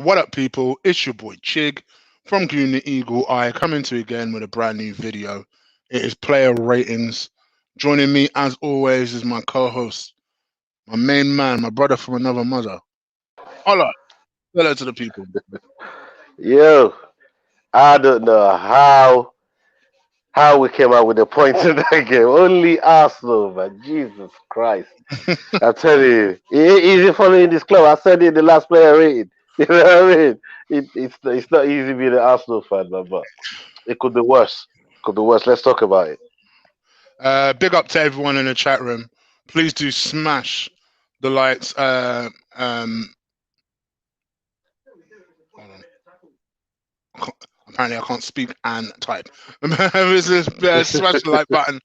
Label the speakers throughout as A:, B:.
A: What up, people? It's your boy Chig from Green the Eagle Eye coming to you again with a brand new video. It is player ratings. Joining me, as always, is my co-host, my main man, my brother from another mother. Hola. Hello to the people.
B: Yo, I don't know how we came out with the points in that game. Only Arsenal, man. Jesus Christ. I tell you, easy following this club. I said it in the last player rating. You know what I mean? It's not easy being an Arsenal fan, man, but it could be worse. Could be worse. Let's talk about it.
A: Big up to everyone in the chat room. Please do smash the likes. Hold on. Apparently, I can't speak and type. Smash the like button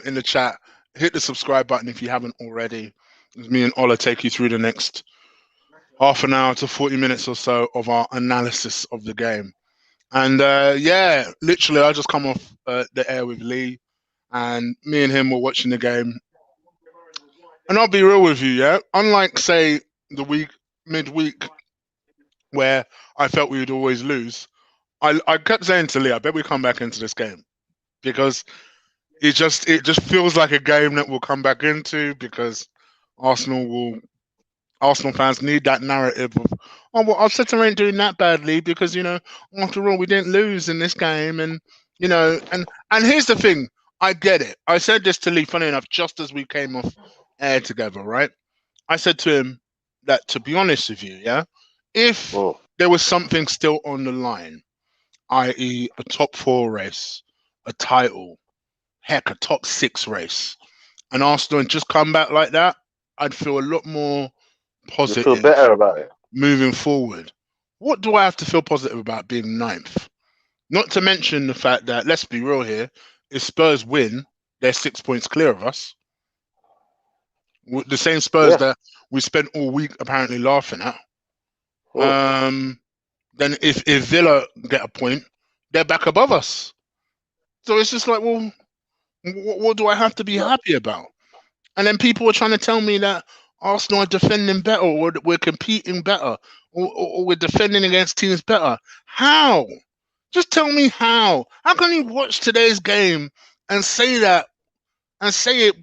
A: in the chat. Hit the subscribe button if you haven't already. As me and Ola take you through the next half an hour to 40 minutes or so of our analysis of the game. And yeah, literally, I just come off the air with Lee, and me and him were watching the game. And I'll be real with you, yeah. Unlike, say, the midweek, where I felt we would always lose, I kept saying to Lee, I bet we come back into this game because it just feels like a game that we'll come back into because Arsenal fans need that narrative of, oh, well, Arteta ain't doing that badly because, after all, we didn't lose in this game. And, and here's the thing. I get it. I said this to Lee, funny enough, just as we came off air together, right? I said to him that, to be honest with you, yeah, if there was something still on the line, i.e. a top 4 race, a title, heck, a top 6 race, and Arsenal had just come back like that, I'd feel a lot more positive.
B: You feel better about it.
A: Moving forward. What do I have to feel positive about being ninth? Not to mention the fact that, let's be real here, if Spurs win, they're 6 points clear of us. The same Spurs that we spent all week apparently laughing at. Then if Villa get a point, they're back above us. So it's just like, well, what do I have to be happy about? And then people are trying to tell me that Arsenal are defending better, or we're competing better, or we're defending against teams better. How? Just tell me how. How can you watch today's game and say that, and say it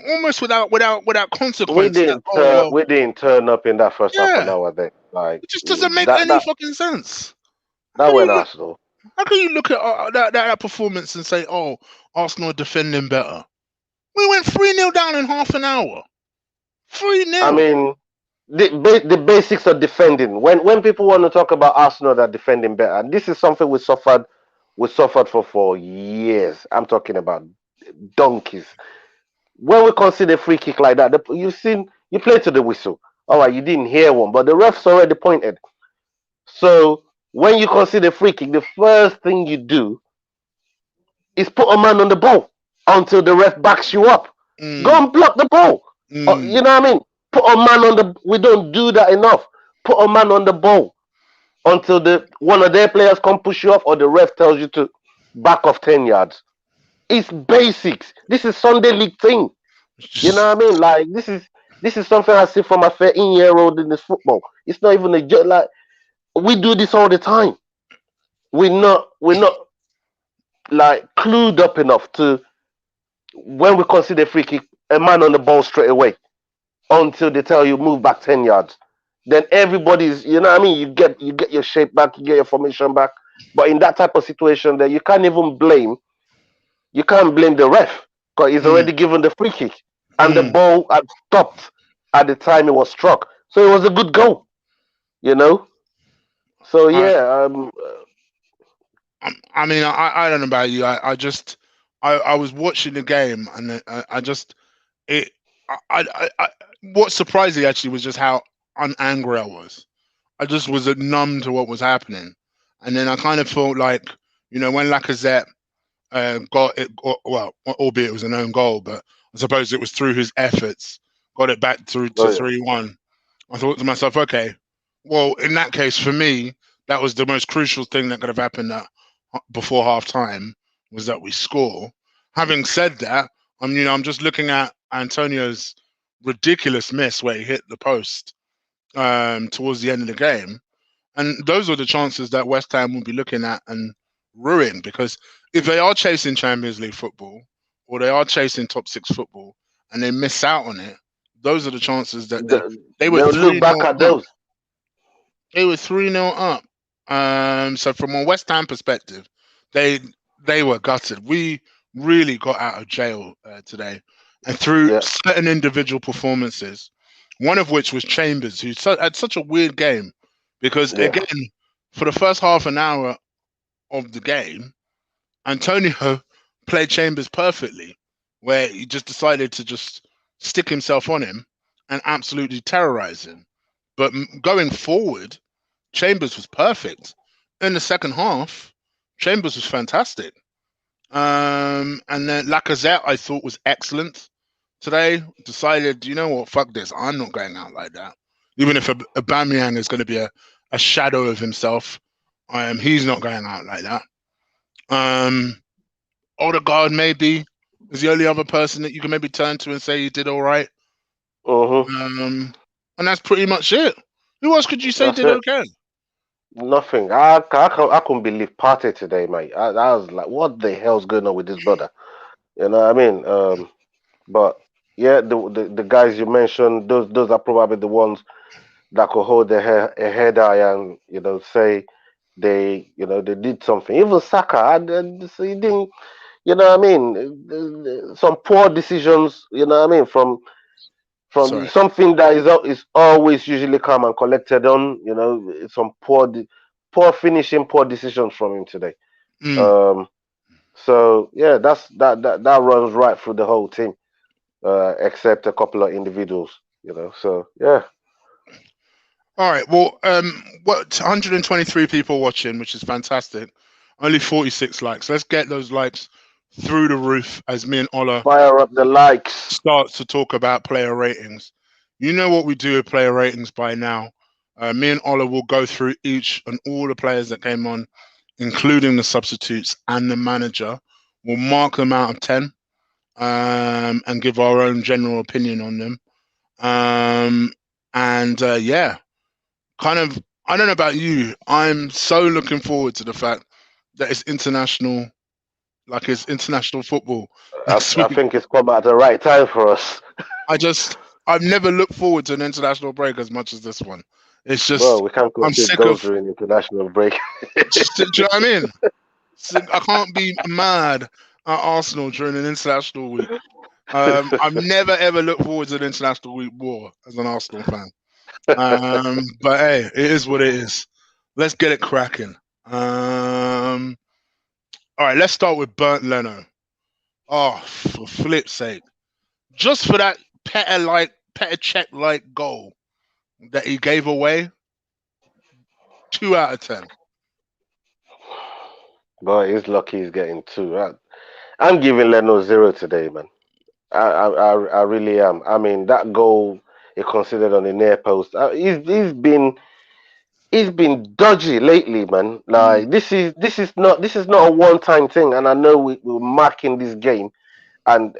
A: almost without consequence?
B: We didn't turn up in that first half an hour. Then, like,
A: it just doesn't make any fucking sense.
B: That went Arsenal.
A: How can you look at that performance and say, "Oh, Arsenal are defending better"? We went 3-0 down in half an hour. 3-0.
B: I mean, the basics of defending. When people want to talk about Arsenal that are defending better, and this is something we suffered for years. I'm talking about donkeys. When we consider free kick like that, you play to the whistle. All right, you didn't hear one, but the ref's already pointed. So when you consider free kick, the first thing you do is put a man on the ball until the ref backs you up. Go and block the ball. You know what I mean? Put a man on the. We don't do that enough. Put a man on the ball until one of their players come push you off, or the ref tells you to back off 10 yards. It's basics. This is Sunday league thing. You know what I mean? Like this is something I see from a 13-year-old in this football. It's not even a joke. Like, we do this all the time. We're not like clued up enough to, when we consider free kick, a man on the ball straight away until they tell you move back 10 yards. Then everybody's, you know what I mean? You get your shape back, you get your formation back. But in that type of situation, that you can't blame the ref because he's already given the free kick and the ball had stopped at the time it was struck. So it was a good goal, you know? So yeah,
A: I mean, I don't know about you. I was watching the game, and what surprised me actually was just how unangry I was. I just was numb to what was happening, and then I kind of felt like, when Lacazette got it, well, albeit it was an own goal, but I suppose it was through his efforts, got it back through to 3-1. I thought to myself, okay, well, in that case, for me, that was the most crucial thing that could have happened before half time, was that we score. Having said that, I'm just looking at Antonio's ridiculous miss where he hit the post. towards the end of the game. And those are the chances that West Ham will be looking at and ruin, because if they are chasing Champions League football or they are chasing top 6 football and they miss out on it, those are the chances that they were
B: They'll look
A: 3-0
B: back at
A: up.
B: those.
A: They were 3-0 up. So from a West Ham perspective, they were gutted. We really got out of jail today, and through certain individual performances, one of which was Chambers, who had such a weird game, because again, for the first half an hour of the game, Antonio played Chambers perfectly, where he just decided to just stick himself on him and absolutely terrorize him. But going forward, Chambers was perfect. In the second half, Chambers was fantastic. And then Lacazette, I thought, was excellent today. Decided, you know what, fuck this. I'm not going out like that. Even if Aubameyang is going to be a shadow of himself, he's not going out like that. Odegaard maybe is the only other person that you can maybe turn to and say he did all right. And that's pretty much it. Who else could you say did okay?
B: Nothing. I couldn't believe Partey today, mate. I was like, what the hell's going on with this brother? You know what I mean? But yeah, the guys you mentioned, those are probably the ones that could hold their head high and say they did something. Even Saka, he didn't. You know what I mean? Some poor decisions. You know what I mean? From something that is always usually calm and collected on. Some poor finishing, poor decisions from him today. So yeah, that runs right through the whole team, except a couple of individuals. So yeah.
A: All right. Well, 123 people watching, which is fantastic. Only 46 likes. Let's get those likes through the roof as me and Ola
B: fire up the likes.
A: Starts to talk about player ratings. You know what we do with player ratings by now. Me and Ola will go through each and all the players that came on, including the substitutes and the manager. We'll mark them out of 10 and give our own general opinion on them. Yeah, kind of, I don't know about you. I'm so looking forward to the fact that it's international, like it's international football.
B: I think it's come at the right time for us.
A: I've never looked forward to an international break as much as this one. It's just,
B: well, we can't
A: I'm sick
B: of during international break.
A: Do you know what I mean? I can't be mad at Arsenal during an international week. I've never ever looked forward to an international week more as an Arsenal fan. But hey, it is what it is. Let's get it cracking. All right, let's start with Bernd Leno. Oh, for flip's sake. Just for that Petr Cech-like goal that he gave away, 2 out of 10.
B: Boy, he's lucky he's getting 2. I'm giving Leno 0 today, man. I really am. I mean, that goal he considered on the near post. He's been dodgy lately, man. Like this is not a one-time thing, and I know we're marking this game, and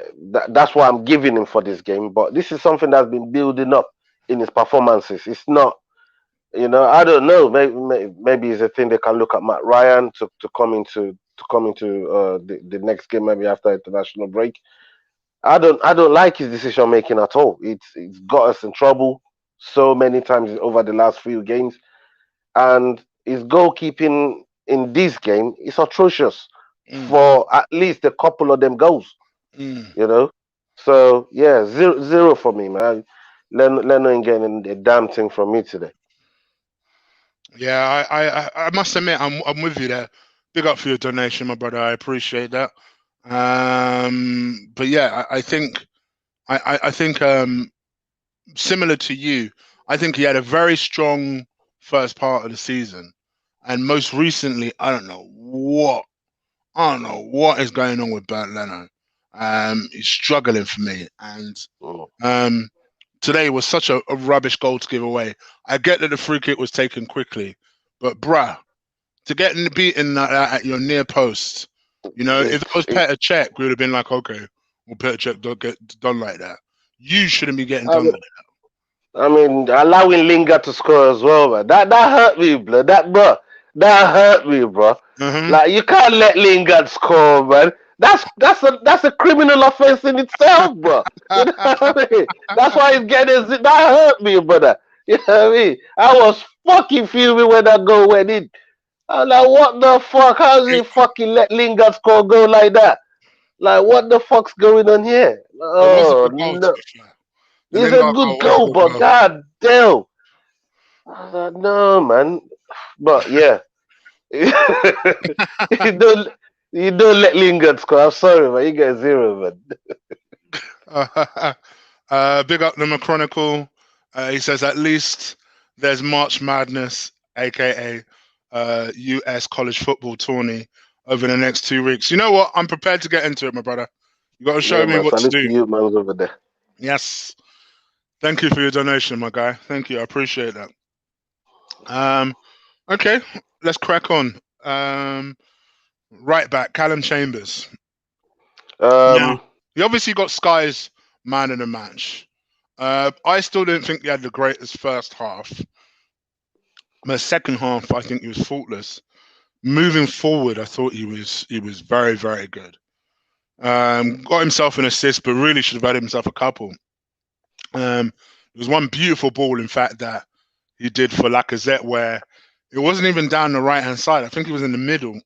B: that's what I'm giving him for this game. But this is something that's been building up in his performances. It's not, I don't know. Maybe it's a thing they can look at Matt Ryan to come into the next game, maybe after international break. I don't like his decision making at all. It's got us in trouble so many times over the last few games, and his goalkeeping in this game is atrocious for at least a couple of them goals. So yeah, zero for me, man. Leno ain't getting a damn thing from me today.
A: Yeah, I must admit I'm with you there. Big up for your donation, my brother. I appreciate that. But yeah, I think similar to you, I think he had a very strong first part of the season, and most recently, I don't know what is going on with Bernd Leno. He's struggling for me, and today was such a rubbish goal to give away. I get that the free kick was taken quickly, but bruh, to get beaten at your near post, if it was Petr Cech, we would have been like, okay, well, Petr Cech don't get done like that. You shouldn't be getting done like that.
B: I mean, allowing Lingard to score as well, man. That hurt me, bro. That hurt me, bro.
A: Mm-hmm.
B: Like you can't let Lingard score, man. That's a criminal offense in itself, bro. You know what I mean? That's why he's getting that hurt me, brother. You know what I mean? I was fucking fuming when that goal went in. I'm like, what the fuck? How does he fucking let Lingard score a goal like that? Like, what the fuck's going on here?
A: It was a
B: Oh
A: good goal, to
B: no,
A: be fair. The
B: it's a
A: Lingard
B: good
A: goal was a
B: goal,
A: good
B: but
A: goal.
B: god damn. I was like, no, man. But yeah, you don't you don't let Lingard score. I'm sorry, man. You get zero, man.
A: Big up the Chronicle. He says at least there's March Madness, aka US college football tourney, over the next 2 weeks. You know what? I'm prepared to get into it, my brother. You got to show
B: Yeah,
A: me
B: man.
A: what to
B: Salute
A: do.
B: to you, man, over there.
A: Yes. Thank you for your donation, my guy. Thank you. I appreciate that. Okay, let's crack on. Right back, Callum Chambers. Now,
B: Um,
A: he obviously got Sky's man of the match. I still didn't think he had the greatest first half. The second half, I think he was faultless. Moving forward, I thought he was very, very good. Got himself an assist, but really should have had himself a couple. There was one beautiful ball, in fact, that he did for Lacazette, where it wasn't even down the right hand side. I think he was in the middle, and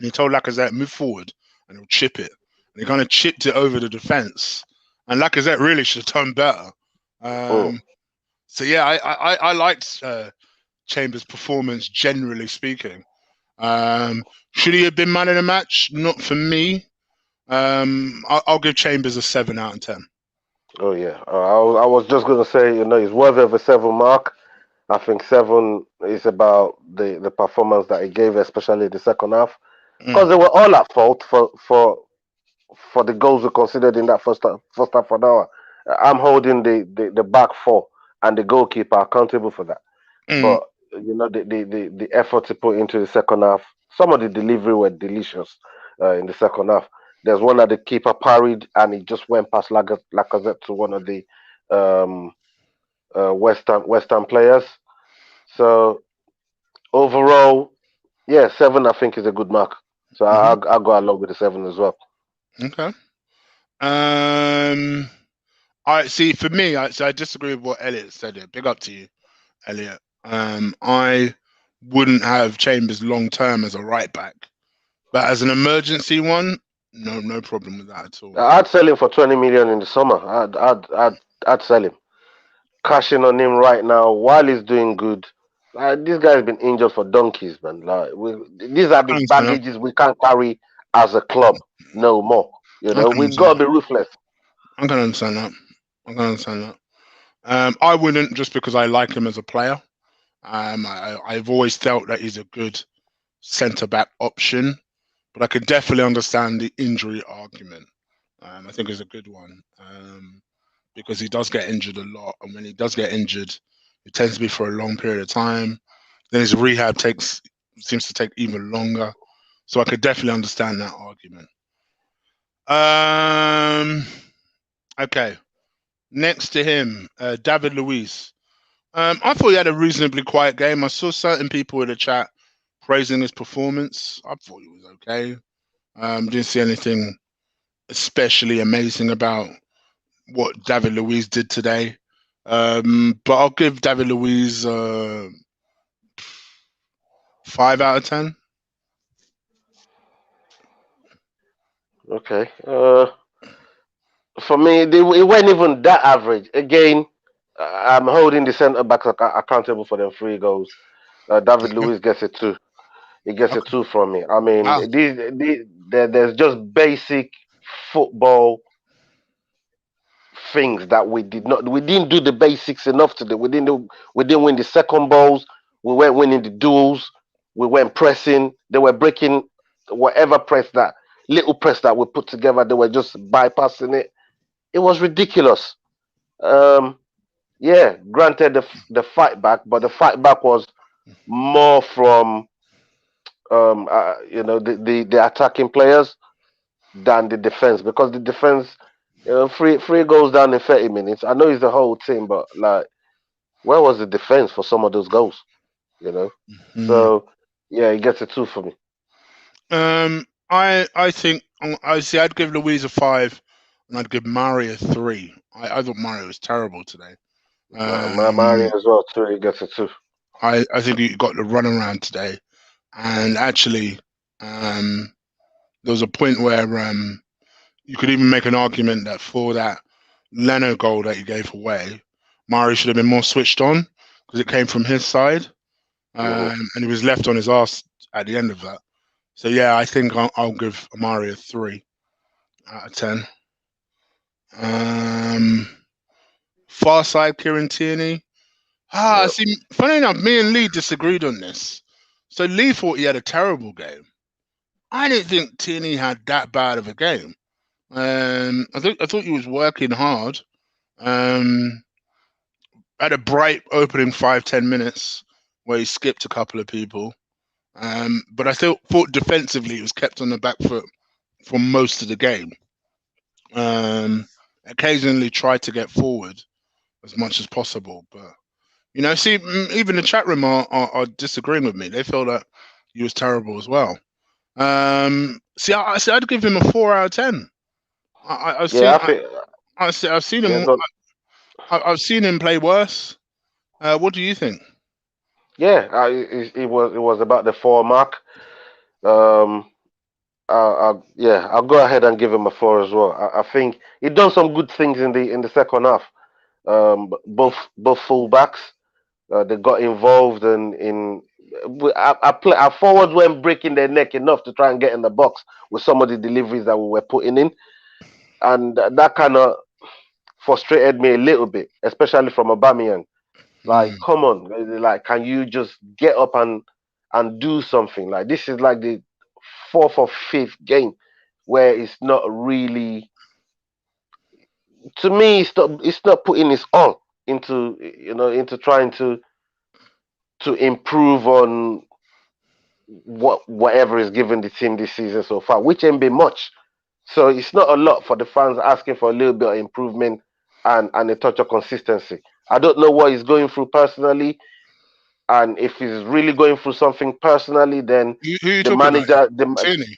A: he told Lacazette move forward, and he'll chip it. And he kind of chipped it over the defense, and Lacazette really should have done better.
B: mm.
A: So yeah, I liked Chambers' performance generally speaking. Should he have been man of the match? Not for me. I'll give Chambers a 7 out of 10.
B: Oh yeah. I was just gonna say, he's worthy of a 7 mark. I think 7 is about the performance that he gave, especially the second half, because
A: Mm,
B: they were all at fault for the goals we considered in that first half an hour. I'm holding the back four and the goalkeeper accountable for that.
A: mm,
B: But the effort to put into the second half, some of the delivery were delicious in the second half. There's one that the keeper parried and he just went past Lacazette to one of the um, Western players. So overall, yeah, 7 I think is a good mark. So
A: hmm
B: I'll go along with the 7 as well.
A: Okay. Um, I see. For me, I disagree with what Elliot said. Here. Big up to you, Elliot. I wouldn't have Chambers long term as a right back, but as an emergency one, no problem with that at all.
B: I'd sell him for 20 million in the summer. I'd sell him. Cashing on him right now while he's doing good. This guy's been injured for donkeys, man. These are
A: I
B: the
A: can understand that.
B: baggages we can't carry as a club no more.
A: I can
B: We
A: understand
B: gotta
A: that.
B: be ruthless.
A: I can understand that. I can understand that. I wouldn't just because I like him as a player. I've always felt that he's a good centre back option, but I could definitely understand the injury argument. I think it's a good one because he does get injured a lot, and when he does get injured, it tends to be for a long period of time. Then his rehab seems to take even longer, so I could definitely understand that argument. Um, okay, next to him, David Luiz. I thought he had a reasonably quiet game. I saw certain people in the chat praising his performance. I thought he was okay. Didn't see anything especially amazing about what David Luiz did today. But I'll give David Luiz 5 out of 10.
B: Okay. For me, it wasn't even that average. Again, I'm holding the centre backs accountable for them 3 goals. David
A: Okay.
B: Luiz gets a 2. He gets a
A: Okay.
B: 2 from me. I mean,
A: Wow.
B: there's just basic football things that we didn't do the basics enough to do. We didn't win the second balls. We weren't winning the duels. We weren't pressing. They were breaking whatever press that little press that we put together. They were just bypassing it. It was ridiculous. Um, yeah, granted the fight back, but the fight back was more from the attacking players than the defense, because the defense Three goals down in 30 minutes. I know it's the whole team, but like, where was the defense for some of those goals? You know.
A: Mm.
B: So yeah, he gets a 2 for me.
A: I think I see. I'd give Luiz a 5, and I'd give Mari a 3. I thought Mari was terrible today.
B: Mario as well too. He gets a 2.
A: I think he got the run around today, and actually, there was a point where you could even make an argument that for that Leno goal that he gave away, Mari should have been more switched on because it came from his side,
B: Hmm.
A: and he was left on his arse at the end of that. So yeah, I think I'll give Amari a 3 out of 10. Far side, Kieran Tierney.
B: Yep.
A: See, funny enough, me and Lee disagreed on this. So Lee thought he had a terrible game. I didn't think Tierney had that bad of a game. I thought he was working hard. Had a bright opening 5-10 minutes where he skipped a couple of people. But I still thought defensively he was kept on the back foot for most of the game. Occasionally tried to get forward as much as possible, but see, even the chat room are disagreeing with me. They feel that he was terrible as well. I'd give him a 4 out of 10. I've
B: Yeah,
A: seen,
B: I think.
A: I've seen
B: Yeah,
A: him.
B: go.
A: I've seen him play worse. What do you think?
B: Yeah, it was about the 4 mark. Um, I'll go ahead and give him a 4 as well. I think he done some good things in the second half. Both fullbacks, they got involved in. Our forwards weren't breaking their neck enough to try and get in the box with some of the deliveries that we were putting in, and that kind of frustrated me a little bit, especially from Aubameyang. Like,
A: Mm,
B: come on, like, can you just get up and do something? Like, this is like the fourth or fifth game where it's not really, to me, it's not putting its all into trying to improve on whatever is given the team this season so far, which ain't been much. So it's not a lot for the fans asking for a little bit of improvement and a touch of consistency. I don't know what he's going through personally, and if he's really going through something personally, then
A: who are you
B: the
A: talking about?
B: manager,
A: Tierney.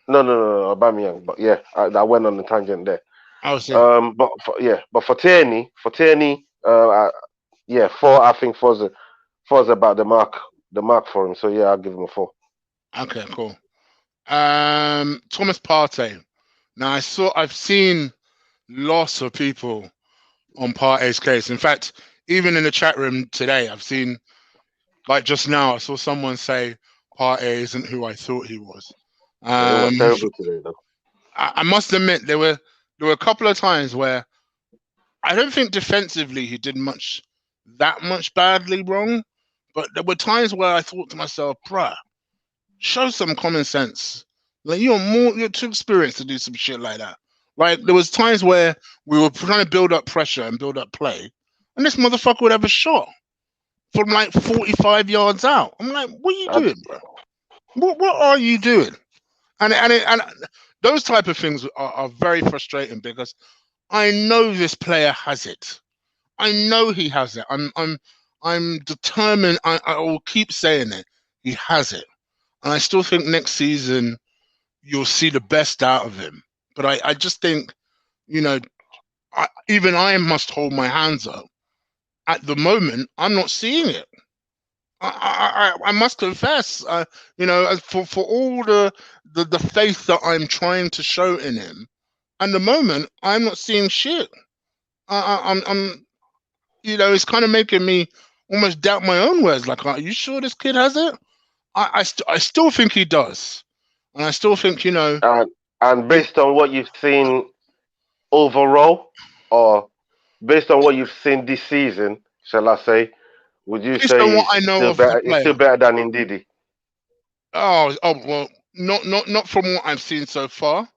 B: no, Aubameyang. But yeah, I went on the tangent there.
A: I was saying.
B: But for Tierney, yeah, 4. I think four's about the mark for him. So yeah, I'll give him a 4.
A: Okay, cool. Thomas Partey. Now I've seen lots of people on Partey's case. In fact, even in the chat room today, I've seen, like just now, I saw someone say Partey isn't who I thought he was.
B: It was
A: Um,
B: terrible today, though.
A: I must admit there were a couple of times where I don't think defensively he did that much badly wrong, but there were times where I thought to myself, bruh, show some common sense. Like you're too experienced to do some shit like that. Like there was times where we were trying to build up pressure and build up play, and this motherfucker would have a shot from like 45 yards out. I'm like, what are you
B: I,
A: doing, bro? What are you doing? And those type of things are very frustrating because I know this player has it. I know he has it. I'm determined. I will keep saying it. He has it, and I still think next season you'll see the best out of him. But I just think, you know, even I must hold my hands up. At the moment, I'm not seeing it. I must confess, for all the faith that I'm trying to show in him, at the moment, I'm not seeing shit. I'm it's kind of making me almost doubt my own words. Like, are you sure this kid has it? I still think he does, and I still think
B: and and
A: it,
B: based on what you've seen overall, or based on what you've seen this season, shall I say, would you
A: based on
B: say
A: what
B: it's
A: I know
B: still
A: of the
B: better? It's
A: player.
B: still better than Ndidi.
A: Oh well, not from what I've seen so far,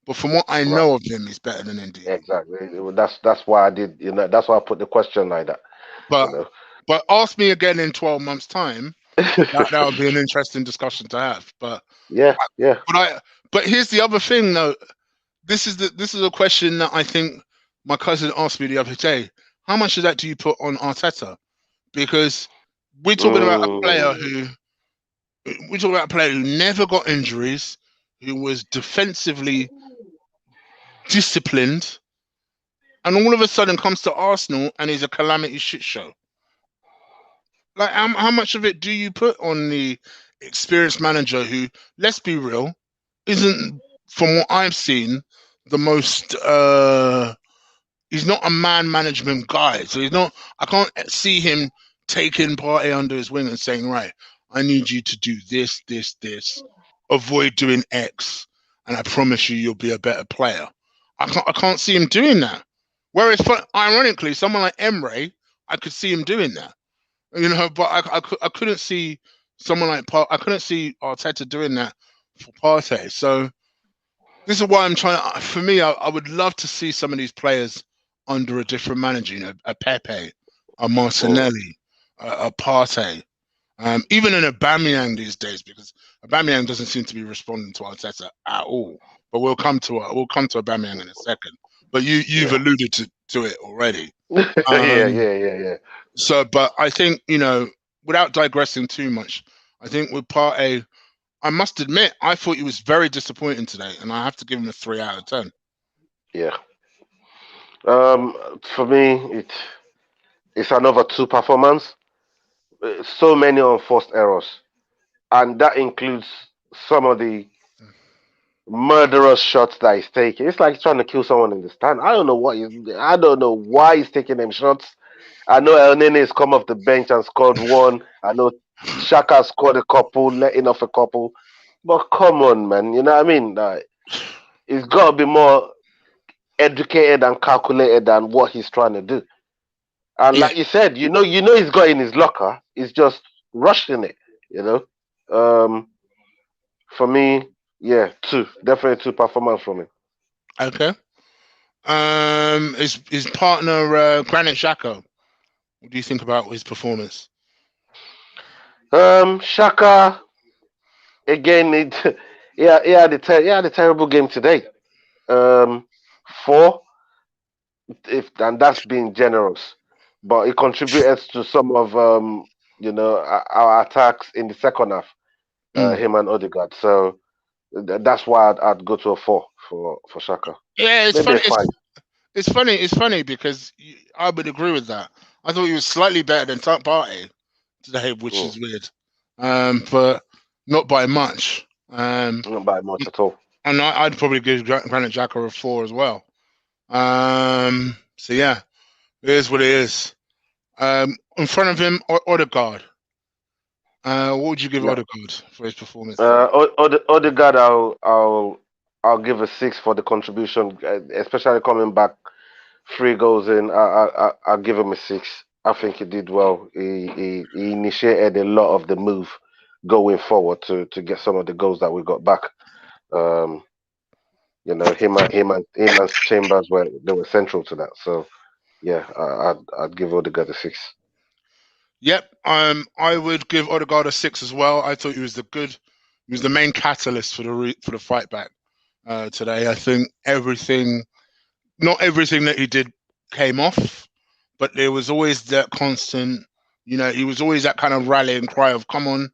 A: but from what I
B: Right.
A: know of him, he's better than Indy.
B: Exactly. That's why I did. That's why I put the question like that. You
A: But
B: know.
A: but ask me again in 12 months' time. That would be an interesting discussion to have.
B: Yeah. Yeah.
A: But I but here's the other thing though. this is a question that I think my cousin asked me the other day. How much of that do you put on Arteta? Because we're talking about a player
B: Mm.
A: who never got injuries, who was defensively disciplined, and all of a sudden comes to Arsenal and is a calamity shit show. Like, how much of it do you put on the experienced manager who, let's be real, isn't, from what I've seen, the most he's not a man management guy. So he's not. I can't see him taking Partey under his wing and saying, "Right, I need you to do this, this, this. Avoid doing X, and I promise you'll be a better player." I can't see him doing that. Whereas, ironically, someone like Emre, I could see him doing that. But I couldn't see someone like I couldn't see Arteta doing that for Partey. So this is why I'm trying to. For me, I would love to see some of these players under a different manager. A Pepe, a
B: Mm.
A: Martinelli, a Partey, even an Aubameyang these days, because Aubameyang doesn't seem to be responding to Arteta at all. But we'll come to Aubameyang in a second. But you've
B: Yeah.
A: alluded to it already.
B: Yeah,
A: Um,
B: yeah.
A: so, but I think without digressing too much, I think with Partey, I must admit, I thought he was very disappointing today, and I have to give him a 3 out of 10.
B: Yeah. For me, it's another two performance. So many unforced errors, and that includes some of the murderous shots that he's taking. It's like he's trying to kill someone in the stand. I don't know why he's taking them shots. I know El Nene has come off the bench and scored one. I know Shaka scored a couple, letting off a couple. But come on, man. You know what I mean? He's got to be more educated and calculated than what he's trying to do. And
A: Yeah.
B: like you said, he's got in his locker. He's just rushing it. You know. Um, for me, yeah, two, definitely two performance from him.
A: Okay. His partner Granit Xhaka. What do you think about his performance?
B: Shaka again. Yeah, he had a terrible game today. Um, four, if and that's being generous, but it contributed to some of our attacks in the second half.
A: Mm.
B: Him and Odegaard. So that's why I'd go to a four for Shaka.
A: Yeah, it's
B: Maybe a
A: funny.
B: five.
A: It's funny. It's funny because I would agree with that. I thought he was slightly better than Partey today, which
B: Mm,
A: is weird. But not by much.
B: not by much at all.
A: And I'd probably give Granit Xhaka a 4 as well. So yeah, it is what it is. In front of him, Odegaard. What would you give
B: Yeah.
A: Odegaard for his performance today?
B: Odegaard, I'll give a six for the contribution, especially coming back 3 goals in. I'll give him a six. I think he did well. He initiated a lot of the move going forward to get some of the goals that we got back. Um, him and Chambers were central to that. So yeah, I'd give Odegaard a six.
A: Yep. I would give Odegaard a 6 as well. I thought he was he was the main catalyst for the fight back today. I think not everything that he did came off, but there was always that constant. He was always that kind of rallying cry of come on,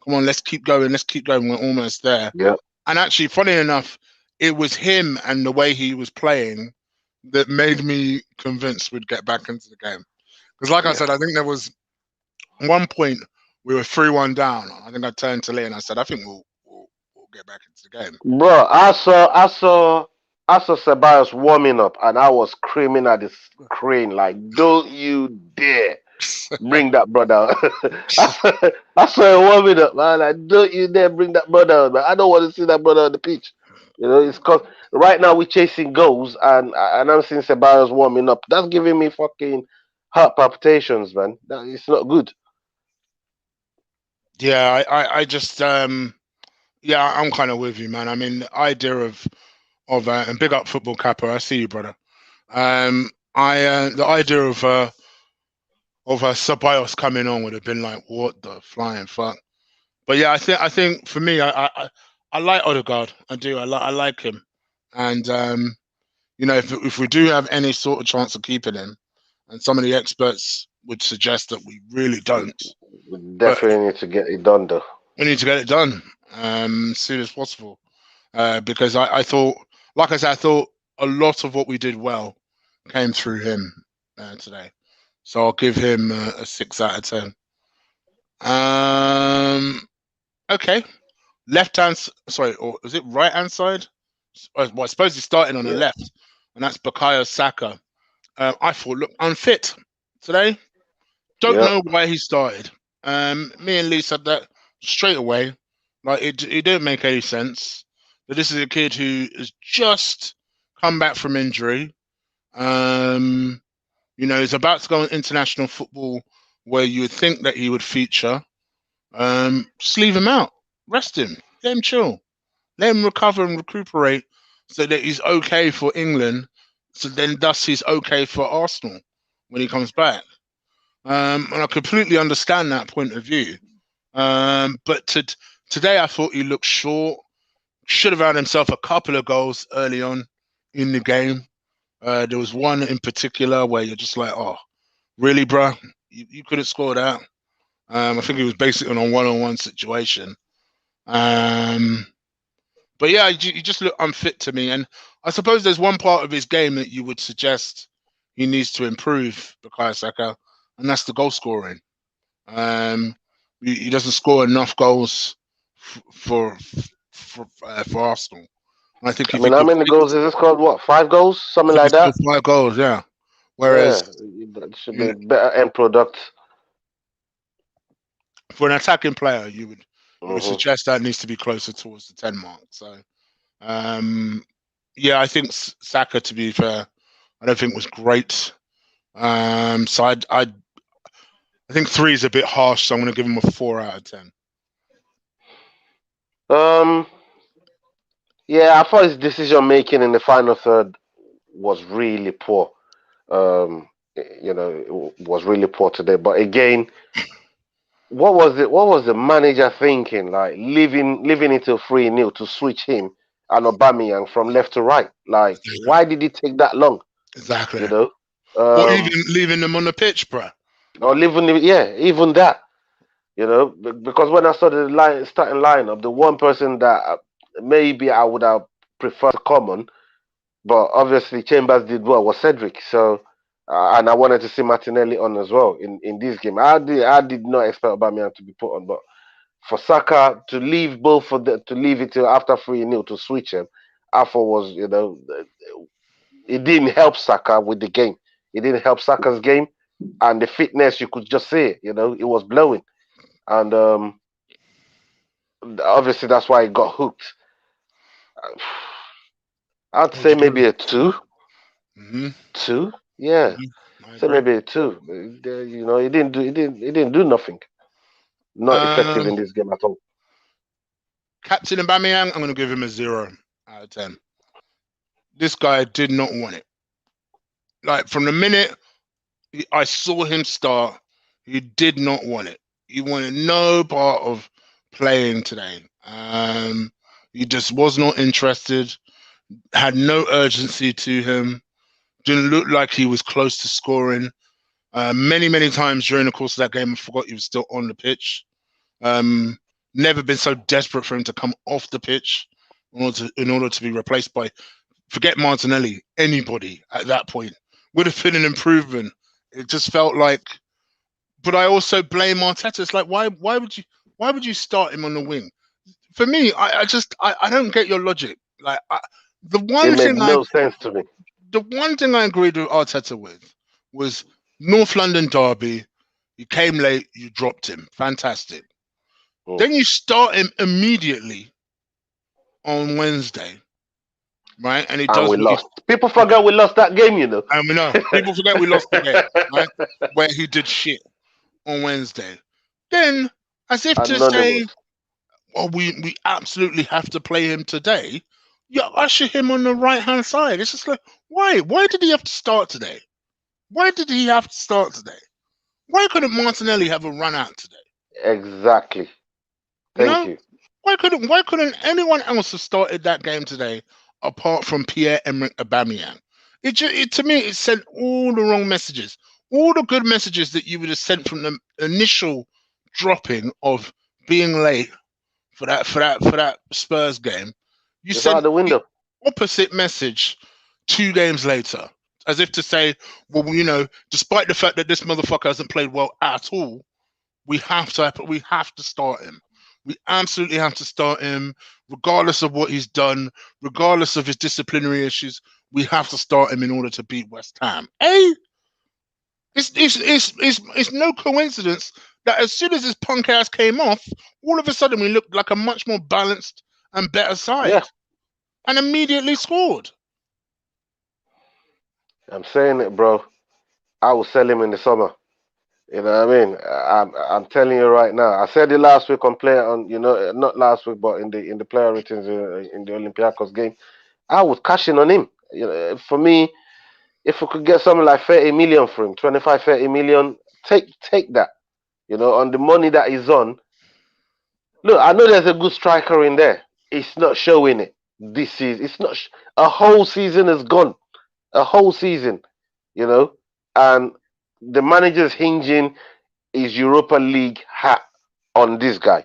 A: let's keep going, we're almost there.
B: Yeah,
A: And actually, funny enough, it was him and the way he was playing that made me convinced we'd get back into the game. Because, like I
B: yeah.
A: said, I think there was one point we were 3-1 down. I think I turned to Lee and I said, I think we'll get back into the game.
B: Bro, I saw Ceballos warming up, and I was screaming at the screen like, "Don't you dare bring that brother out." I saw him warming up, man. Like, don't you dare bring that brother out, man. I don't want to see that brother on the pitch. It's cause right now we're chasing goals, and I'm seeing Ceballos warming up. That's giving me fucking heart palpitations, man. It's not good.
A: Yeah, I just yeah, I'm kind of with you, man. I mean, the idea of and big up football capper. I see you, brother. I the idea of Ceballos coming on would have been like, what the flying fuck. But yeah, I think for me, I like Odegaard. I do. I like him. And if we do have any sort of chance of keeping him, and some of the experts would suggest that we really don't,
B: We
A: but
B: definitely need to get it done though.
A: we need to get it done as soon as possible. Because I thought, like I said, I thought a lot of what we did well came through him today. So I'll give him a 6 out of 10. Okay. Or is it right hand side? Well, I suppose he's starting on the left, and that's Bukayo Saka. I thought looked unfit today. Don't know why he started. Me and Lee said that straight away. Like it didn't make any sense. But this is a kid who has just come back from injury. He's about to go on international football where you would think that he would feature. Just leave him out. Rest him. Let him chill. Let him recover and recuperate so that he's okay for England. So then thus he's okay for Arsenal when he comes back. And I completely understand that point of view. But today I thought he looked short. Should have had himself a couple of goals early on in the game. There was one in particular where you're just like, oh, really, bro? You could have scored that. I think he was basically on a one-on-one situation. But yeah, he just looked unfit to me. And I suppose there's one part of his game that you would suggest he needs to improve, Bukayo Saka, and that's the goal scoring. He doesn't score enough goals for Arsenal. And I think
B: how many goals is this called? What, 5 goals? Something like that?
A: 5 goals, yeah. Whereas
B: it should be better end product.
A: For an attacking player, you would suggest that needs to be closer towards the 10 mark. So, yeah, I think Saka, to be fair, I don't think was great. So I think 3 is a bit harsh, so I'm going to give him a 4 out of 10.
B: Yeah, I thought his decision making in the final third was really poor. It was really poor today. But again, what was it? What was the manager thinking? Like leaving it to 3-0 to switch him and Aubameyang from left to right. Like, why did it take that long?
A: Exactly.
B: Or
A: even leaving them on the pitch, bro.
B: Or even that. Because when I saw the starting lineup, the one person that maybe I would have preferred to come on, but obviously Chambers did well, was Cedric. So, and I wanted to see Martinelli on as well in this game. I did not expect Aubameyang to be put on, but for Saka to leave to leave it till after 3-0 to switch him, I thought was it didn't help Saka with the game. It didn't help Saka's game, and the fitness you could just see. It was blowing. And obviously that's why he got hooked. I'd say maybe a 2. 2, yeah. So maybe a 2. He didn't do nothing. Not effective in this game at all.
A: Captain Aubameyang, I'm going to give him a 0 out of 10. This guy did not want it. Like from the minute I saw him start, he did not want it. He wanted no part of playing today. He just was not interested, had no urgency to him, didn't look like he was close to scoring. Many, many times during the course of that game, I forgot he was still on the pitch. Never been so desperate for him to come off the pitch in order to be replaced by, forget Martinelli, anybody at that point. Would have been an improvement. It just felt like, but I also blame Arteta. It's like, why would you start him on the wing? For me, I don't get your logic. Like it made no sense to me. The one thing I agreed with Arteta with was North London derby. You came late, you dropped him. Fantastic. Then you start him immediately on Wednesday, right? And
B: we lost. People forget we lost that game,
A: And we know. People forget we lost the game, right? Where he did shit on Wednesday. Then, as if to say, "Oh, we absolutely have to play him today," you usher him on the right-hand side. It's just like, why? Why did he have to start today? Why did he have to start today? Why couldn't Martinelli have a run out today?
B: Exactly. Thank you.
A: Why couldn't anyone else have started that game today apart from Pierre-Emerick Aubameyang. To me, it sent all the wrong messages. All the good messages that you would have sent from the initial dropping of being late for that Spurs game, you
B: It's
A: sent
B: out the window.
A: the opposite message 2 games later, as if to say, well, despite the fact that this motherfucker hasn't played well at all, we have to start him. We absolutely have to start him, regardless of what he's done, regardless of his disciplinary issues. We have to start him in order to beat West Ham. It's no coincidence that as soon as his punk ass came off, all of a sudden we looked like a much more balanced and better side, and immediately scored.
B: I'm saying it, bro. I will sell him in the summer. You know what I mean? I'm telling you right now. I said it last week on not last week, but in the player ratings in the Olympiacos game. I was cashing on him. For me, if we could get something like 30 million for him, 25, 30 million, take that. On the money that he's on. Look, I know there's a good striker in there. It's not showing it. It's not. A whole season is gone. A whole season, and the manager's hinging his Europa League hat on this guy.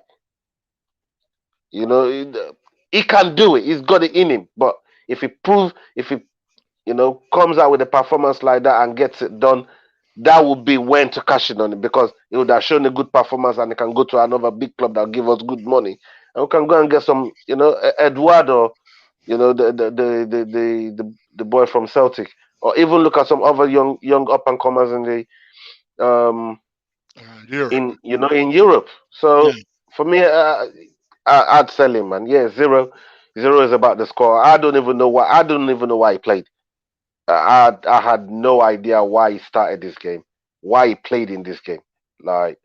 B: He can do it. He's got it in him. But if he comes out with a performance like that and gets it done, that would be when to cash in on it, because he would have shown a good performance and he can go to another big club that'll give us good money, and we can go and get some, Eduardo, the boy from Celtic, or even look at some other young up and comers in the
A: Europe.
B: in Europe. So for me, I'd sell him, man. Yeah, 0 is about the score. I don't even know why he played. I had no idea why he started this game, why he played in this game. Like,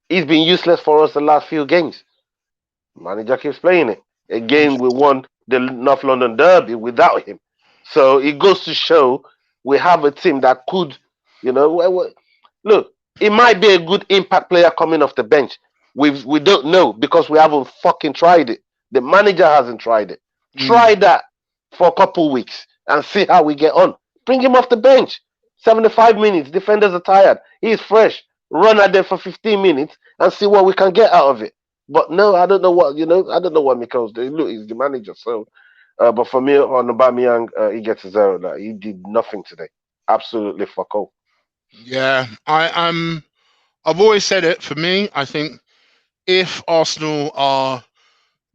B: he's been useless for us the last few games. Manager keeps playing it. Again, we won the North London Derby without him. So it goes to show we have a team that could, look, it might be a good impact player coming off the bench. We don't know, because we haven't fucking tried it. The manager hasn't tried it. Try that for a couple weeks and see how we get on. Bring him off the bench. 75 minutes. Defenders are tired. He's fresh. Run at them for 15 minutes and see what we can get out of it. But no, I don't know what Mikel's doing. Look, he's the manager. So, but for me, on Aubameyang, he gets a 0. Like, he did nothing today. Absolutely fuck all.
A: Yeah, I've always said it. For me, I think if Arsenal are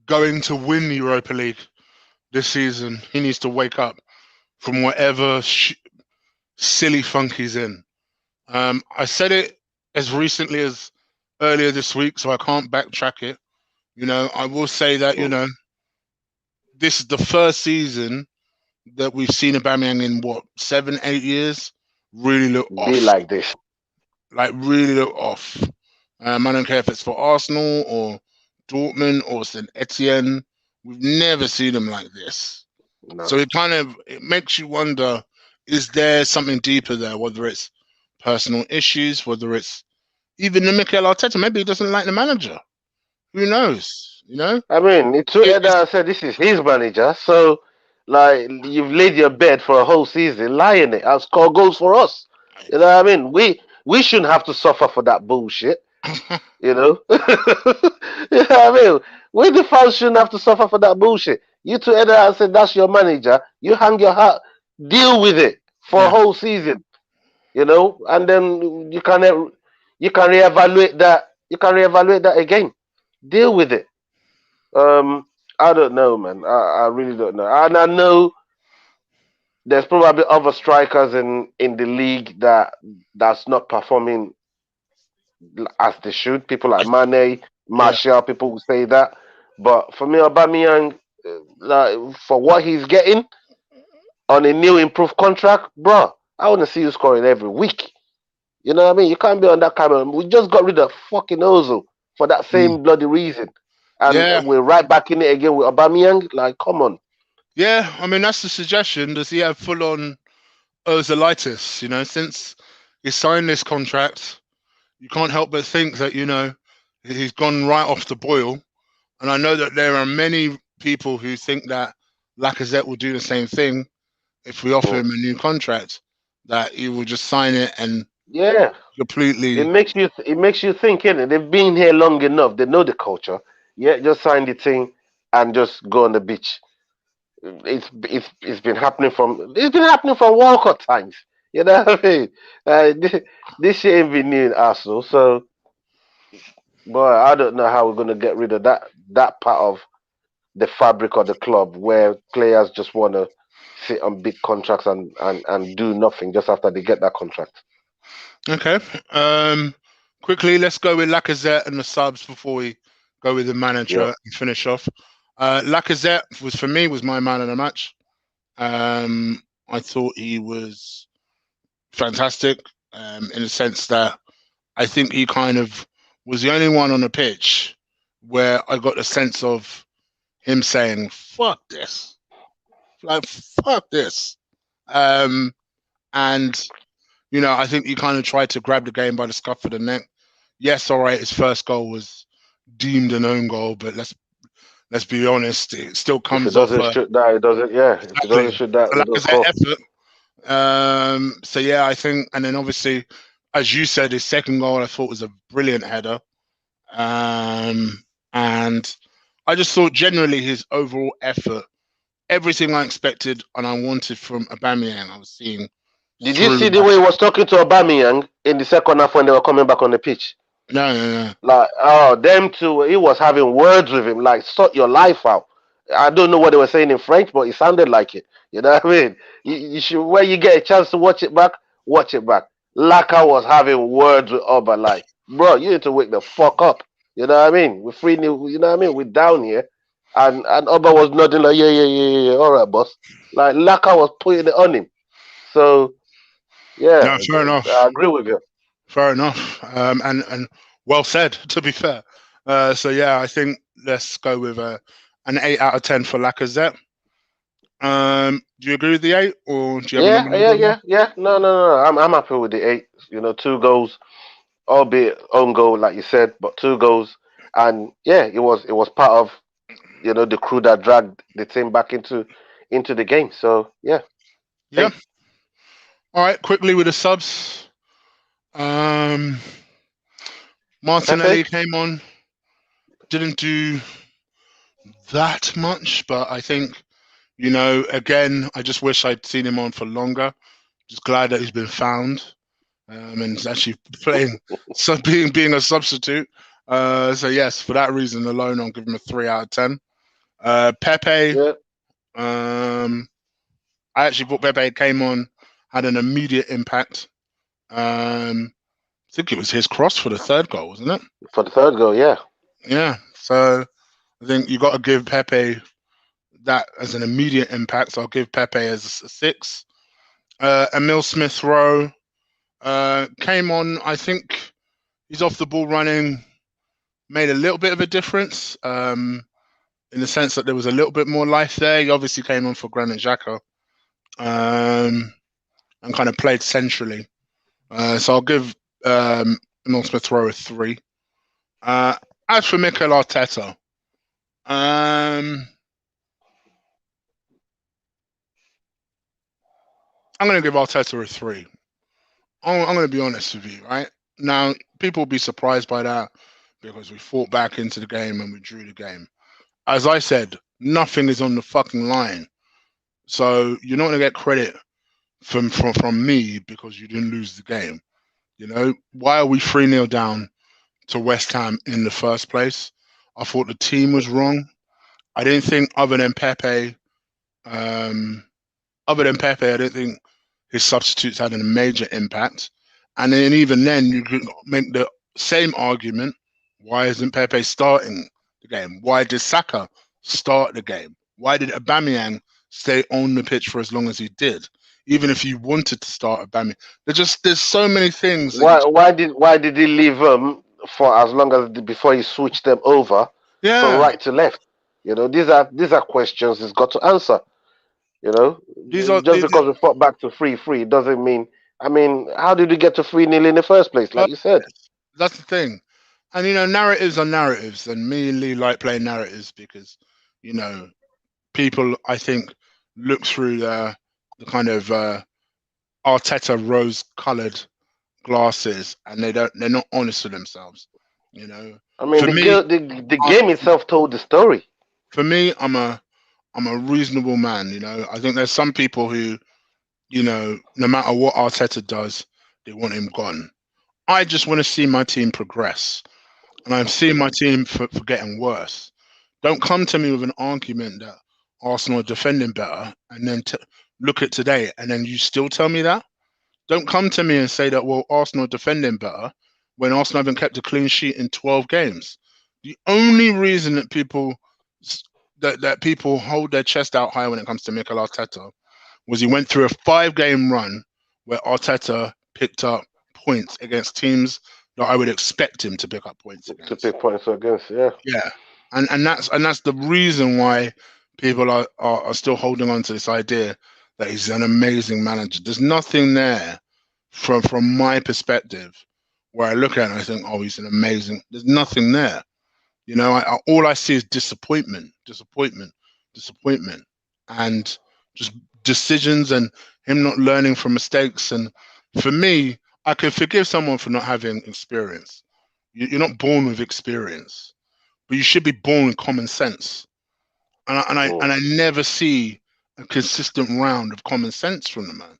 A: going to win the Europa League this season, he needs to wake up from whatever silly funk he's in. I said it as recently as earlier this week, so I can't backtrack it. I will say that, this is the first season that we've seen Aubameyang in 7, 8 years really look off.
B: Be like this.
A: Like, really look off. I don't care if it's for Arsenal or Dortmund or St. Etienne. We've never seen him like this. No. So it makes you wonder, is there something deeper there? Whether it's personal issues, whether it's even the Mikel Arteta. Maybe he doesn't like the manager. Who knows?
B: I mean, I said this is his manager. So, like, you've laid your bed for a whole season, lie in it, and score goals for us. You know what I mean? We shouldn't have to suffer for that bullshit. You know? You know what I mean? We the fans shouldn't have to suffer for that bullshit. You two and said that's your manager. You hang your hat, deal with it for a whole season. And then you can reevaluate that. You can reevaluate that again. Deal with it. I don't know, man. I really don't know. And I know there's probably other strikers in the league that's not performing as they should. People like Mane, Martial, people will say that. But for me, Aubameyang, for what he's getting on a new improved contract, bro, I want to see you scoring every week. You know what I mean? You can't be on that camera. We just got rid of fucking Ozil for that same bloody reason. And we're right back in it again with Aubameyang. Like, come on.
A: Yeah, I mean, that's the suggestion. Does he have full-on Ozilitis? Since he signed this contract, you can't help but think that, he's gone right off the boil. And I know that there are many people who think that Lacazette will do the same thing if we offer
B: Mm.
A: him a new contract, that he will just sign it and
B: Yeah,
A: completely.
B: it makes you think, innit? They've been here long enough. They know the culture. Yeah, just sign the thing and just go on the beach. It's been happening from Walcott times. You know what I mean? This shit ain't been new in Arsenal. So, boy, I don't know how we're gonna get rid of that part of the fabric of the club where players just want to sit on big contracts and do nothing just after they get that contract.
A: Okay. Um, Quickly, let's go with Lacazette and the subs before we go with the
B: Yeah.
A: manager and finish off. Lacazette was for me was my man of the match. I thought he was fantastic in the sense that I think he kind of was the only one on the pitch where I got the sense of him saying "fuck this," like "fuck this," um, and I think he kind of tried to grab the game by the scruff of the neck. Yes, all right, his first goal was deemed an own goal, but let's be honest, it still
B: If it
A: comes off
B: doesn't shoot that, it doesn't. Yeah. If it
A: exactly
B: doesn't shoot that,
A: a
B: it don't
A: Lacazette
B: score.
A: effort. So yeah, I think, and then obviously, as you said, his second goal I thought was a brilliant header. And I just thought generally his overall effort, everything I expected and I wanted from Aubameyang, I was seeing
B: Did you
A: through.
B: see the way he was talking to Aubameyang in the second half when they were coming back on the pitch?
A: No, no, no.
B: Like, oh, them two, he was having words with him, like, sort your life out. I don't know what they were saying in French, but it sounded like it. You know what I mean? You should, when you get a chance to watch it back, watch it back. Laka was having words with Oba, like, bro, you need to wake the fuck up. You know what I mean? We're free, you know what I mean? We're down here. And Oba was nodding like, yeah, yeah, yeah, yeah, yeah, all right, boss. Like, Laka was putting it on him. So,
A: No,
B: yeah,
A: fair
B: I
A: enough.
B: agree with you.
A: Fair enough. And well said, to be fair. So yeah, I think let's go with an 8 out of 10 for Lacazette. Do you agree with the 8, or do you have a
B: Yeah,
A: number you
B: yeah,
A: got there?
B: yeah, yeah. No, no, no. I'm happy with the 8. You know, 2 goals, albeit own goal, like you said, but 2 goals, and yeah, it was part of the crew that dragged the team back into the game. So yeah,
A: Yeah.
B: 8.
A: All right. Quickly with the subs. Um, Martinelli
B: Pepe.
A: came on, didn't do that much, but I think again, I just wish I'd seen him on for longer. Just glad that he's been found. And he's actually playing, so being a substitute. So yes, for that reason alone, I'll give him a 3 out of 10. Pepe,
B: Yeah,
A: I actually thought Pepe came on, had an immediate impact. I think it was his cross for the third goal, wasn't it?
B: for the third goal. Yeah,
A: Yeah. So I think you got to give Pepe that as an immediate impact. So I'll give Pepe as a 6. Emil Smith Rowe came on. I think he's off the ball running, made a little bit of a difference in the sense that there was a little bit more life there. He obviously came on for Granit Xhaka and kind of played centrally. So I'll give Emil Smith Rowe a 3. As for Mikel Arteta, I'm going to give Arteta a 3. I'm going to be honest with you, right? Now, people will be surprised by that because we fought back into the game and we drew the game. As I said, nothing is on the fucking line. So you're not going to get credit from me because you didn't lose the game. Why are we 3-0 down to West Ham in the first place? I thought the team was wrong. I didn't think other than Pepe, I don't think his substitutes had a major impact. And then even then, you could make the same argument. Why isn't Pepe starting the game? Why did Saka start the game? Why did Aubameyang stay on the pitch for as long as he did? Even if you wanted to start Aubameyang, there's so many things that
B: why did he leave them for as long as before he switched them over from
A: yeah,
B: right to left? These are questions he's got to answer. You know,
A: these are
B: just because we fought back to 3-3 doesn't mean. I mean, how did we get to 3-0 in the first place? Like you said.
A: that's the thing. And narratives are narratives, and me and Lee like playing narratives because you know people, I think, look through the kind of Arteta rose-coloured glasses, and they're not honest with themselves. You know,
B: I mean,
A: for me,
B: the game itself told the story.
A: I'm a reasonable man. You know, I think there's some people who, you know, no matter what Arteta does, they want him gone. I just want to see my team progress, and I'm seeing my team for getting worse. Don't come to me with an argument that Arsenal are defending better, and then look at today, and then you still tell me that. Don't come to me and say that, well, Arsenal are defending better when Arsenal haven't kept a clean sheet in 12 games. The only reason that people hold their chest out high when it comes to Mikel Arteta was he went through a 5-game run where Arteta picked up points against teams that I would expect him to pick up points against.
B: To pick points against, yeah.
A: Yeah. And that's the reason why people are still holding on to this idea that he's an amazing manager. There's nothing there from my perspective where I look at it and I think, oh, he's an amazing. There's nothing there. You know, all I see is disappointment, and just decisions and him not learning from mistakes. And for me, I can forgive someone for not having experience. You're not born with experience, but you should be born with common sense. And I never see a consistent round of common sense from the man.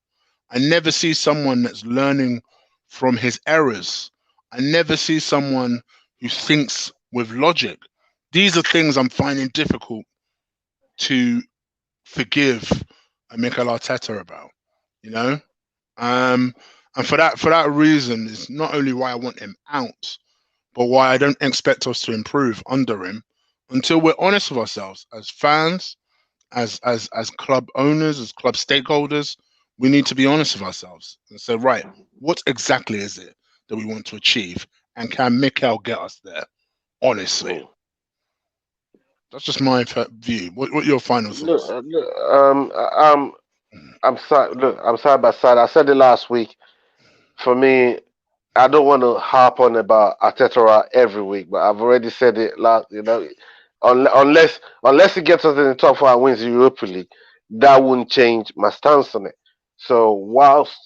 A: I never see someone that's learning from his errors. I never see someone who thinks with logic. These are things I'm finding difficult to forgive Mikel Arteta about, you know? And for that reason, is not only why I want him out, but why I don't expect us to improve under him until we're honest with ourselves as fans, as club owners, as club stakeholders. We need to be honest with ourselves and say, right, what exactly is it that we want to achieve, and can Mikel get us there? Honestly, that's just my view. What are your final thoughts?
B: I'm side. Look, I'm side by side. I said it last week. For me, I don't want to harp on about Arteta every week, but I've already said it last. You know, unless he gets us in the top 4 and wins the Europa League, that wouldn't change my stance on it. So whilst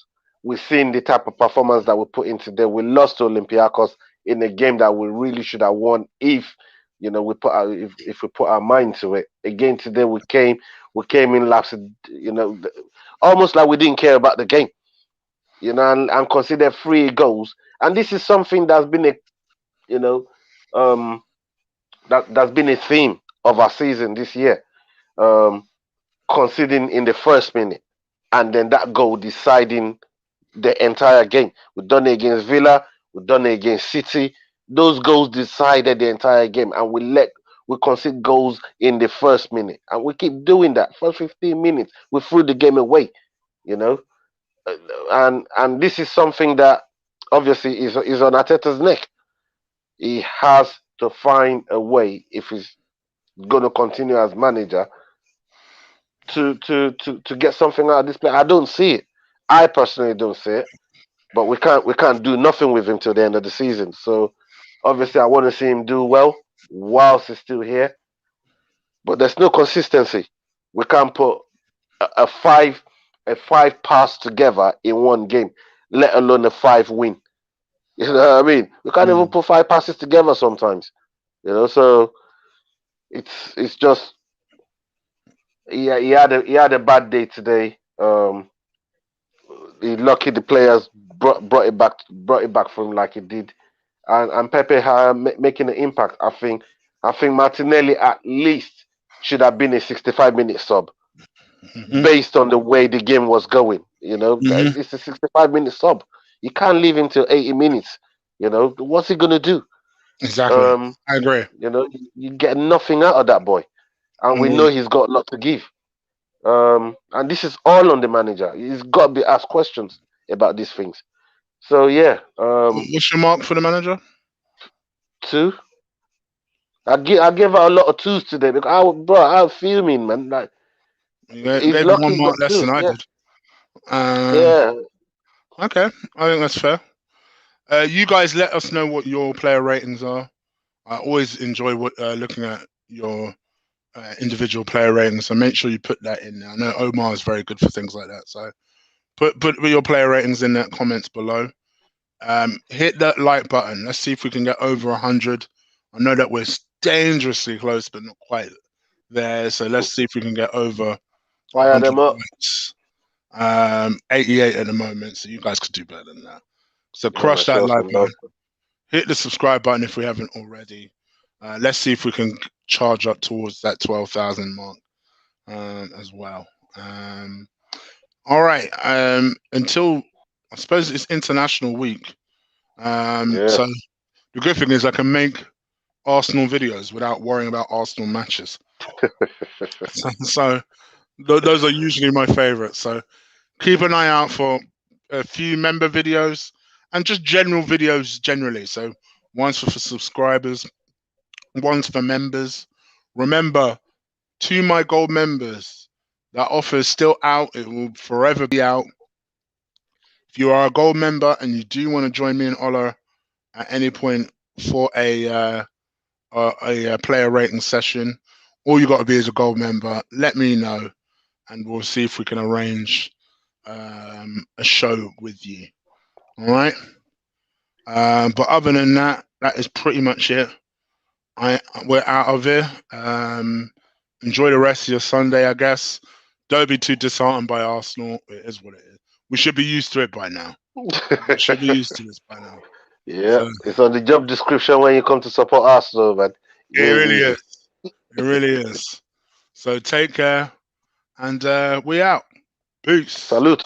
B: we've seen the type of performance that we put in today, we lost to Olympiacos in a game that we really should have won if we put if we put our mind to it. Again today we came in laps, almost like we didn't care about the game, and consider 3 goals. And this is something that's been that's been a theme of our season this year. Conceding in the first minute, and then that goal deciding the entire game. We've done it against Villa, we've done it against City. Those goals decided the entire game, and we concede goals in the first minute, and we keep doing that. First 15 minutes, we threw the game away, and this is something that obviously is on Arteta's neck. He has to find a way, if he's going to continue as manager, to get something out of this play. I don't see it. I personally don't see it. But we can't do nothing with him till the end of the season. So obviously I want to see him do well whilst he's still here. But there's no consistency. We can't put a five pass together in one game, let alone a 5 win. You know what I mean? We can't even put 5 passes together sometimes. So it's just he had a bad day today. He lucky the players brought it back from like he did, and Pepe making an impact. I think Martinelli at least should have been a 65-minute sub, based on the way the game was going. It's a 65-minute sub. You can't leave him till 80 minutes. What's he gonna do?
A: Exactly. I agree.
B: You get nothing out of that boy, and we know he's got a lot to give. And this is all on the manager. He's got to be asked questions about these things. So yeah.
A: What's your mark for the manager?
B: 2. I gave out a lot of 2s today because I was fuming, man. Like,
A: he's lucky 1 mark less than I did.
B: Yeah.
A: Okay, I think that's fair. You guys let us know what your player ratings are. I always enjoy looking at your individual player ratings. So make sure you put that in there. I know Omar is very good for things like that. So put your player ratings in the comments below. Hit that like button. Let's see if we can get over 100. I know that we're dangerously close, but not quite there. So let's see if we can get over
B: Fire
A: 100
B: them up.
A: likes. 88 at the moment, so you guys could do better than that. So
B: Yeah,
A: crush that
B: show
A: like
B: some
A: button.
B: love.
A: Hit the subscribe button if we haven't already. Let's see if we can charge up towards that 12,000 mark as well. All right. Until I suppose it's International Week.
B: Yeah.
A: So the good thing is I can make Arsenal videos without worrying about Arsenal matches. So those are usually my favorites. So keep an eye out for a few member videos and just general videos generally. So one's for subscribers, one's for members. Remember, to my gold members, that offer is still out. It will forever be out. If you are a gold member and you do want to join me and Ola at any point for a player rating session, all you got to be is a gold member. Let me know, and we'll see if we can arrange a show with you. All right. But other than that, that is pretty much it. We're out of here. Enjoy the rest of your Sunday, I guess. Don't be too disheartened by Arsenal. It is what it is. We should be used to it by now. We should be used to this by now.
B: Yeah,
A: So,
B: it's on the job description when you come to support Arsenal, but
A: it really is. It really is. So take care, and we out. Peace.
B: Salute.